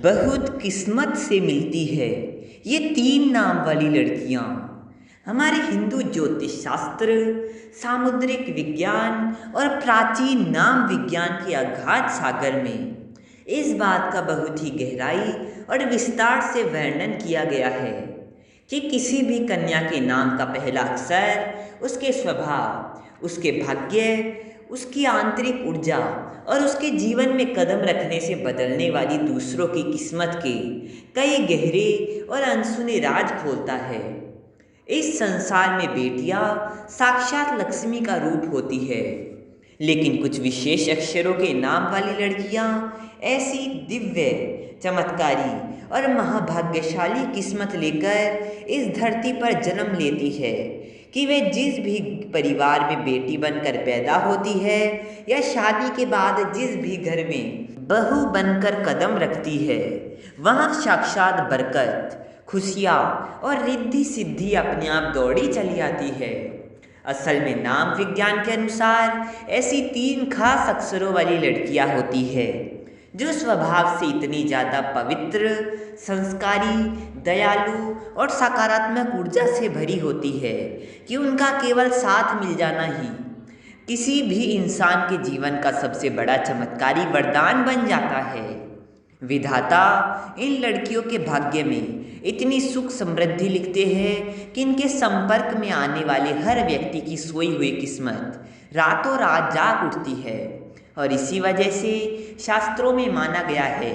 बहुत किस्मत से मिलती है ये तीन नाम वाली लड़कियां। हमारे हिंदू ज्योतिष शास्त्र, सामुद्रिक विज्ञान और प्राचीन नाम विज्ञान के अगाध सागर में इस बात का बहुत ही गहराई और विस्तार से वर्णन किया गया है कि किसी भी कन्या के नाम का पहला अक्षर उसके स्वभाव, उसके भाग्य, उसकी आंतरिक ऊर्जा और उसके जीवन में कदम रखने से बदलने वाली दूसरों की किस्मत के कई गहरे और अनसुने राज खोलता है। इस संसार में बेटियां साक्षात लक्ष्मी का रूप होती है, लेकिन कुछ विशेष अक्षरों के नाम वाली लड़कियां ऐसी दिव्य, चमत्कारी और महाभाग्यशाली किस्मत लेकर इस धरती पर जन्म लेती है कि वे जिस भी परिवार में बेटी बनकर पैदा होती है या शादी के बाद जिस भी घर में बहू बनकर कदम रखती है, वहाँ साक्षात बरकत, खुशियाँ और रिद्धि सिद्धि अपने आप दौड़ी चली आती है। असल में नाम विज्ञान के अनुसार ऐसी तीन खास अक्षरों वाली लड़कियां होती है जो स्वभाव से इतनी ज़्यादा पवित्र, संस्कारी, दयालु और सकारात्मक ऊर्जा से भरी होती है कि उनका केवल साथ मिल जाना ही किसी भी इंसान के जीवन का सबसे बड़ा चमत्कारी वरदान बन जाता है। विधाता इन लड़कियों के भाग्य में इतनी सुख समृद्धि लिखते हैं कि इनके संपर्क में आने वाले हर व्यक्ति की सोई हुई किस्मत रातों रात जाग उठती है। और इसी वजह से शास्त्रों में माना गया है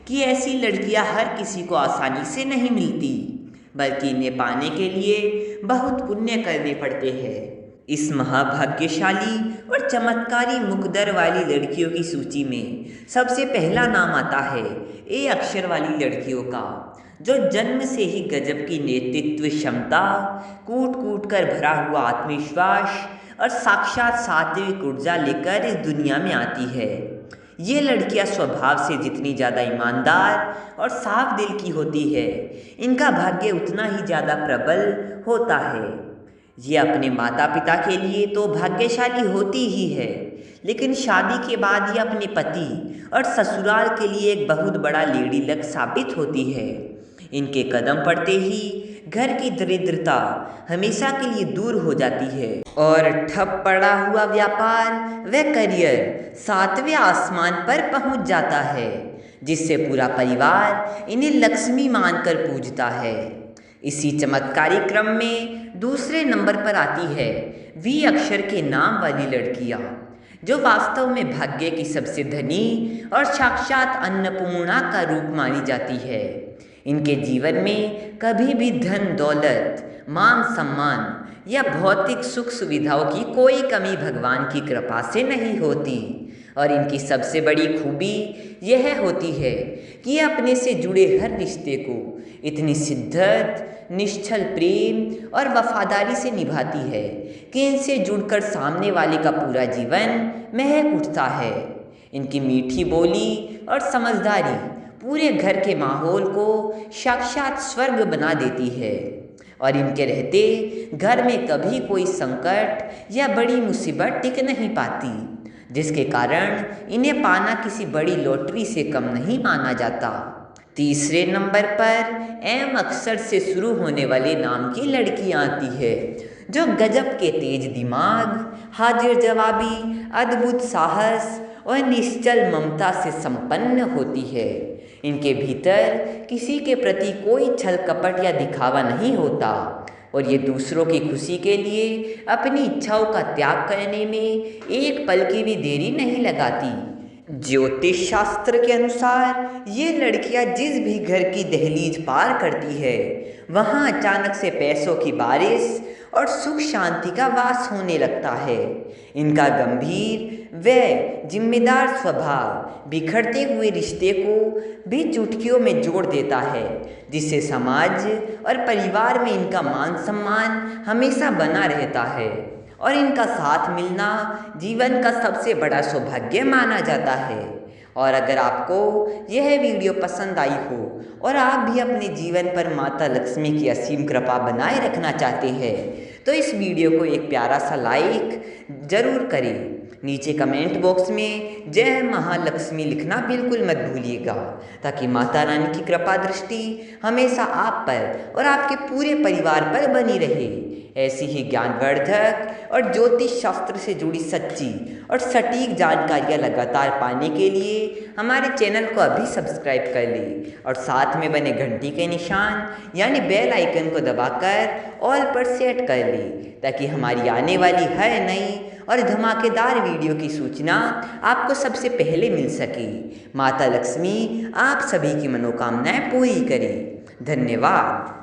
कि ऐसी लड़कियां हर किसी को आसानी से नहीं मिलती, बल्कि इन्हें पाने के लिए बहुत पुण्य करने पड़ते हैं। इस महाभाग्यशाली और चमत्कारी मुकद्दर वाली लड़कियों की सूची में सबसे पहला नाम आता है ए अक्षर वाली लड़कियों का, जो जन्म से ही गजब की नेतृत्व क्षमता, कूट कूट कर भरा हुआ आत्मविश्वास और साक्षात सात्विक ऊर्जा लेकर इस दुनिया में आती है। ये लड़कियां स्वभाव से जितनी ज़्यादा ईमानदार और साफ दिल की होती है, इनका भाग्य उतना ही ज़्यादा प्रबल होता है। ये अपने माता पिता के लिए तो भाग्यशाली होती ही है, लेकिन शादी के बाद ये अपने पति और ससुराल के लिए एक बहुत बड़ा लेडी लक साबित होती है। इनके कदम पड़ते ही घर की दरिद्रता हमेशा के लिए दूर हो जाती है और ठप पड़ा हुआ व्यापार व करियर सातवें आसमान पर पहुंच जाता है, जिससे पूरा परिवार इन्हें लक्ष्मी मानकर पूजता है। इसी चमत्कारी क्रम में दूसरे नंबर पर आती है वी अक्षर के नाम वाली लड़कियां, जो वास्तव में भाग्य की सबसे धनी और साक्षात अन्नपूर्णा का रूप मानी जाती है। इनके जीवन में कभी भी धन दौलत, मान सम्मान या भौतिक सुख सुविधाओं की कोई कमी भगवान की कृपा से नहीं होती। और इनकी सबसे बड़ी खूबी यह होती है कि ये अपने से जुड़े हर रिश्ते को इतनी शिद्दत, निश्चल प्रेम और वफादारी से निभाती है कि इनसे जुड़कर सामने वाले का पूरा जीवन महक उठता है। इनकी मीठी बोली और समझदारी पूरे घर के माहौल को साक्षात स्वर्ग बना देती है और इनके रहते घर में कभी कोई संकट या बड़ी मुसीबत टिक नहीं पाती, जिसके कारण इन्हें पाना किसी बड़ी लॉटरी से कम नहीं माना जाता। तीसरे नंबर पर एम अक्षर से शुरू होने वाले नाम की लड़कियां आती है, जो गजब के तेज दिमाग, हाजिर जवाबी, अद्भुत साहस और निश्चल ममता से संपन्न होती है। इनके भीतर किसी के प्रति कोई छल कपट या दिखावा नहीं होता और ये दूसरों की खुशी के लिए अपनी इच्छाओं का त्याग करने में एक पल की भी देरी नहीं लगाती। ज्योतिष शास्त्र के अनुसार ये लड़कियां जिस भी घर की दहलीज पार करती है, वहाँ अचानक से पैसों की बारिश और सुख शांति का वास होने लगता है। इनका गंभीर व जिम्मेदार स्वभाव बिखरते हुए रिश्ते को भी चुटकियों में जोड़ देता है, जिससे समाज और परिवार में इनका मान सम्मान हमेशा बना रहता है और इनका साथ मिलना जीवन का सबसे बड़ा सौभाग्य माना जाता है। और अगर आपको यह वीडियो पसंद आई हो और आप भी अपने जीवन पर माता लक्ष्मी की असीम कृपा बनाए रखना चाहते हैं, तो इस वीडियो को एक प्यारा सा लाइक ज़रूर करें। नीचे कमेंट बॉक्स में जय महालक्ष्मी लिखना बिल्कुल मत भूलिएगा, ताकि माता रानी की कृपा दृष्टि हमेशा आप पर और आपके पूरे परिवार पर बनी रहे। ऐसी ही ज्ञानवर्धक और ज्योतिष शास्त्र से जुड़ी सच्ची और सटीक जानकारियाँ लगातार पाने के लिए हमारे चैनल को अभी सब्सक्राइब कर ले और साथ में बने घंटी के निशान यानी बेल आइकन को दबाकर ऑल पर सेट कर ले, ताकि हमारी आने वाली हर नई और धमाकेदार वीडियो की सूचना आपको सबसे पहले मिल सके। माता लक्ष्मी आप सभी की मनोकामनाएं पूरी करे। धन्यवाद।